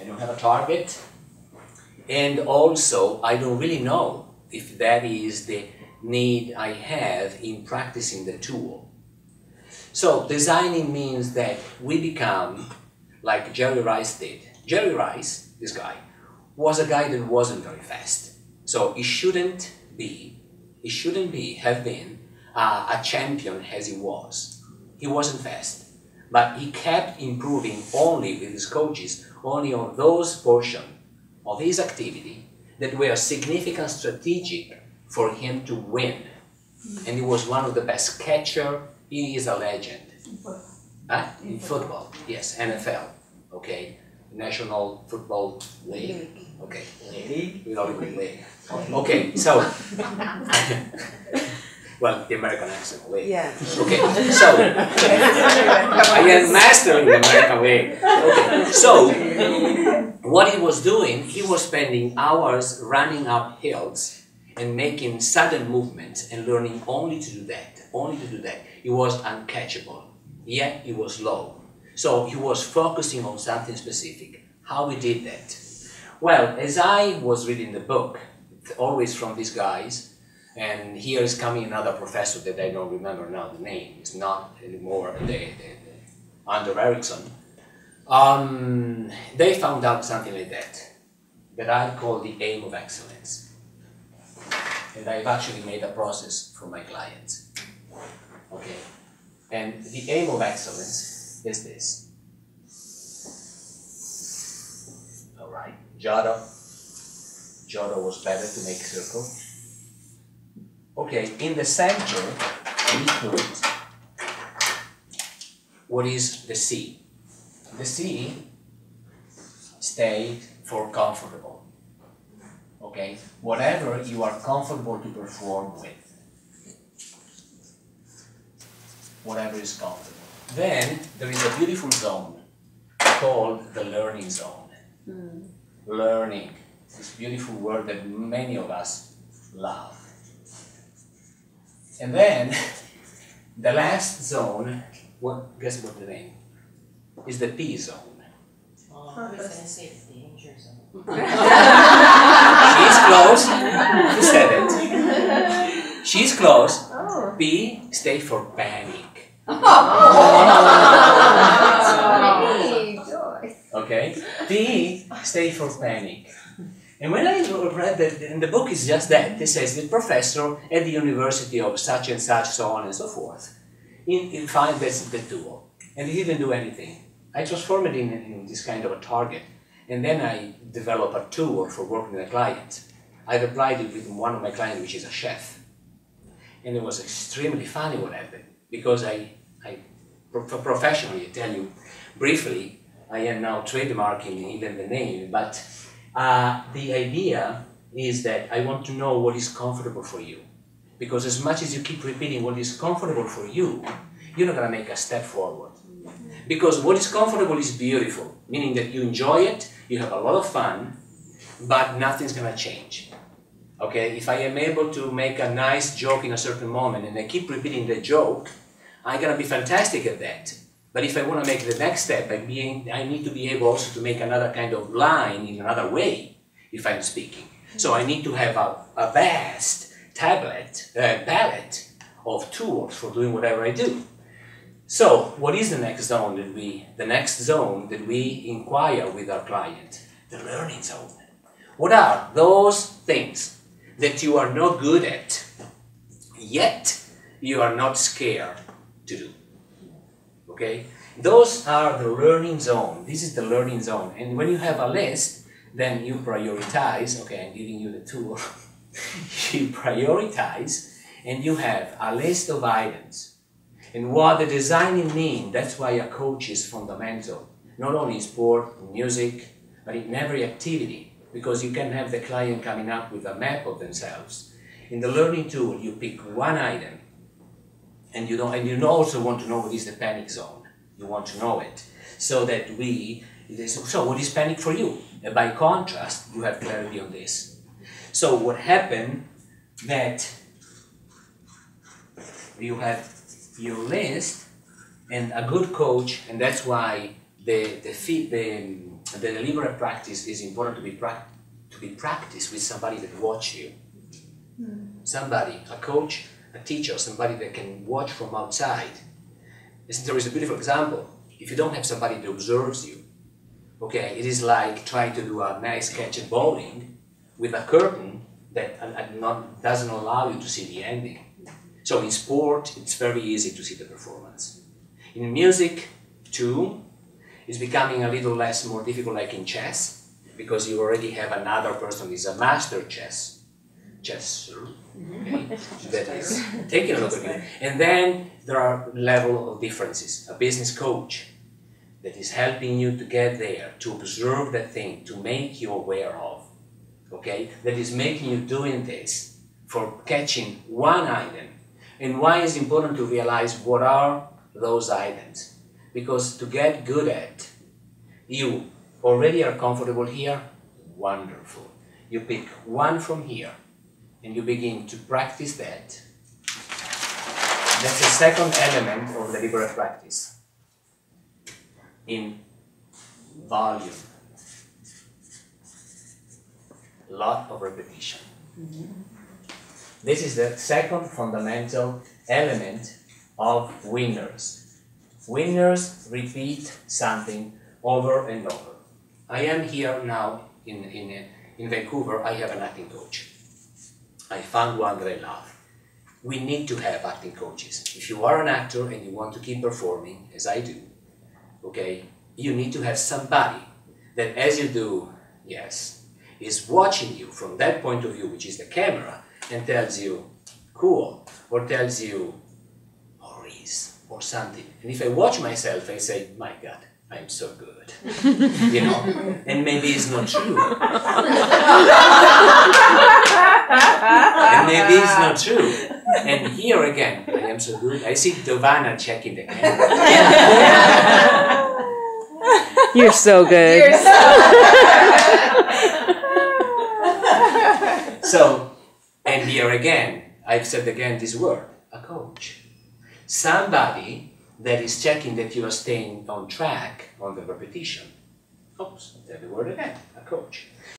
don't have a target. And also, I don't really know if that is the need I have in practicing the tool. So designing means that we become like Jerry Rice did. Jerry Rice, this guy, was a guy that wasn't very fast. So he shouldn't have been a champion as he was. He wasn't fast. But he kept improving only with his coaches, only on those portions of his activity that were significant strategic for him to win. And he was one of the best catcher. He is a legend. In football, yes, NFL, okay. National Football League, okay. League. Okay, so, well, the American accent league. Yeah. Okay, so, I am mastering the American league. Okay, so, what he was doing, he was spending hours running up hills and making sudden movements and learning only to do that, He was uncatchable, yet he was low. So he was focusing on something specific. How he did that? Well, as I was reading the book, always from these guys, and here is coming another professor that I don't remember now the name, it's not anymore the under Erickson. They found out something like that I call the aim of excellence. And I've actually made a process for my clients. Okay, and the aim of excellence is this. All right, Giotto was better to make circle. Okay, in the center, we put what is the C. The C stayed for comfortable. Okay, whatever you are comfortable to perform with. Whatever is comfortable. Then there is a beautiful zone called the learning zone. Learning, this beautiful word that many of us love. And then the last zone, guess what the name is? The P zone. Oh, I was going to say the danger zone. She's close. Who said it? She's close. Oh. P, stay for panic. Okay. P, stay for panic. And when I read that, and the book is just that, it says the professor at the university of such and such, so on and so forth, in find that's the tool. And he didn't do anything. I transformed it in this kind of a target. And then I developed a tool for working with a client. I applied it with one of my clients, which is a chef. And it was extremely funny what happened. Because professionally, I tell you briefly, I am now trademarking even the name, but the idea is that I want to know what is comfortable for you. Because as much as you keep repeating what is comfortable for you, you're not going to make a step forward. Because what is comfortable is beautiful, meaning that you enjoy it, you have a lot of fun, but nothing's going to change. Okay, if I am able to make a nice joke in a certain moment and I keep repeating the joke, I'm going to be fantastic at that. But if I want to make the next step, I need to be able also to make another kind of line in another way if I'm speaking. So I need to have a vast palette of tools for doing whatever I do. So what is the next zone that we inquire with our client? The learning zone. What are those things that you are not good at, yet you are not scared to do? Okay? Those are the learning zone. This is the learning zone. And when you have a list, then you prioritize. Okay, I'm giving you the tool. You prioritize and you have a list of items. And what the designing means, that's why a coach is fundamental. Not only in sport, in music, but in every activity. Because you can have the client coming up with a map of themselves. In the learning tool, you pick one item. And you also want to know what is the panic zone. You want to know it. So that so what is panic for you? And by contrast, you have clarity on this. So what happened that you have your list and a good coach, and that's why the the deliberate practice is important to be practiced with somebody that watch you. Somebody, a coach, a teacher, somebody that can watch from outside. There is a beautiful example. If you don't have somebody that observes you, okay, it is like trying to do a nice catch at bowling with a curtain that doesn't allow you to see the ending. So in sport, it's very easy to see the performance. In music, too, it's becoming a little more difficult, like in chess, because you already have another person who is a master chesser, okay, that is taking a look at you. And then there are level of differences. A business coach that is helping you to get there, to observe that thing, to make you aware of, okay, that is making you doing this for catching one item. And why is it important to realize what are those items? Because to get good at, you already are comfortable here, wonderful. You pick one from here and you begin to practice that. That's the second element of deliberate practice. In volume. Lot of repetition. This is the second fundamental element of winners. Winners repeat something over and over. I am here now in Vancouver. I have an acting coach. I found one that I love. We need to have acting coaches. If you are an actor and you want to keep performing, as I do, okay, you need to have somebody that, as you do, yes, is watching you from that point of view, which is the camera, and tells you, cool, or tells you, Maurice, or something. And if I watch myself, I say, my God, I'm so good. You know, and maybe it's not true. And maybe it's not true. And here again, I am so good. I see Giovanna checking the camera. You're so good. You're So, and here again, I've said again this word, a coach. Somebody that is checking that you are staying on track on the repetition. Oops, I said the word again, a coach.